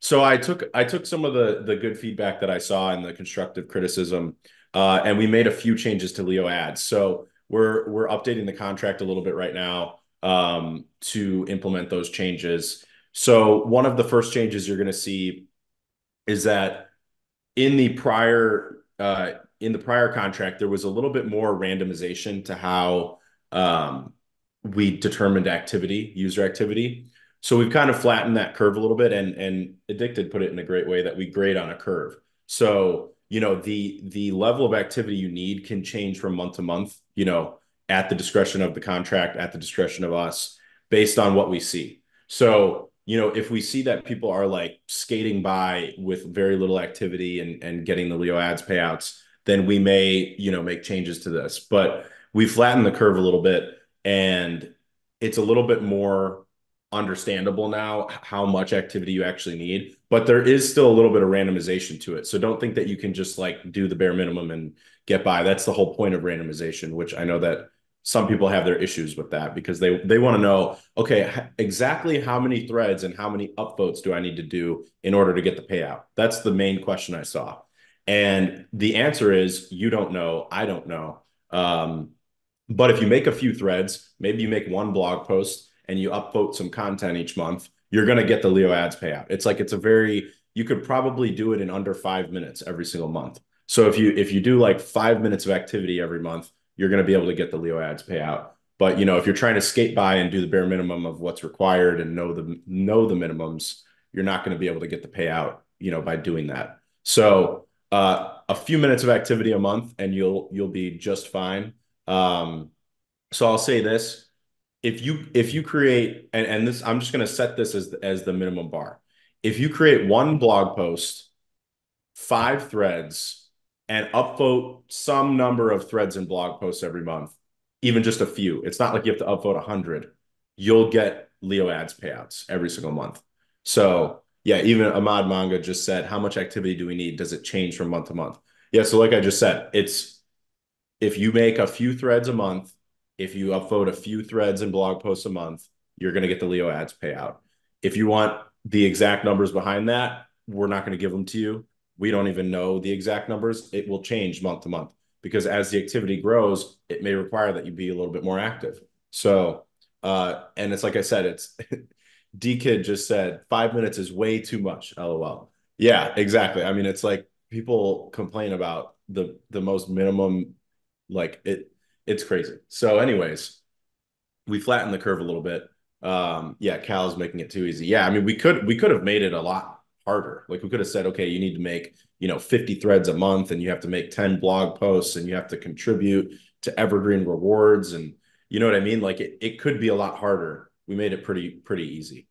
So I took some of the good feedback that I saw in the constructive criticism, and we made a few changes to LeoAds. So we're updating the contract a little bit right now to implement those changes. So one of the first changes you're going to see is that in the prior contract, there was a little bit more randomization to how we determined activity, user activity. So we've kind of flattened that curve a little bit, and Addicted put it in a great way that we grade on a curve. So, the level of activity you need can change from month to month, at the discretion of the contract, at the discretion of us, based on what we see. So, if we see that people are like skating by with very little activity and getting the LeoAds payouts, then we may, make changes to this. But we flattened the curve a little bit, and it's a little bit more understandable now how much activity you actually need. But there is still a little bit of randomization to it. So don't think that you can just like do the bare minimum and get by. That's the whole point of randomization, which I know that some people have their issues with that because they want to know, okay, exactly how many threads and how many upvotes do I need to do in order to get the payout? That's the main question I saw. And the answer is you don't know, I don't know. But if you make a few threads, maybe you make one blog post and you upvote some content each month, you're going to get the LeoAds payout. You could probably do it in under 5 minutes every single month. So if you do like 5 minutes of activity every month, you're going to be able to get the LeoAds payout. But if you're trying to skate by and do the bare minimum of what's required and know the minimums, you're not going to be able to get the payout, by doing that. So a few minutes of activity a month and you'll be just fine. So I'll say this: if you create and this, I'm just going to set this as the minimum bar. If you create one blog post, 5 threads, and upvote some number of threads and blog posts every month, even just a few. It's not like you have to upvote 100. You'll get LeoAds payouts every single month. So yeah, even Ahmad Manga just said, how much activity do we need? Does it change from month to month? Yeah, so like I just said, it's if you make a few threads a month, if you upvote a few threads and blog posts a month, you're going to get the LeoAds payout. If you want the exact numbers behind that, we're not going to give them to you. We don't even know the exact numbers. It will change month to month because as the activity grows, it may require that you be a little bit more active. So, and it's like I said, it's D Kid just said 5 minutes is way too much. LOL. Yeah, exactly. I mean, it's like people complain about the most minimum, like it's crazy. So, anyways, we flattened the curve a little bit. Yeah, Cal's making it too easy. Yeah, I mean, we could have made it a lot harder. Like we could have said, okay, you need to make 50 threads a month, and you have to make 10 blog posts, and you have to contribute to evergreen rewards, and you know what I mean. Like it could be a lot harder. We made it pretty easy.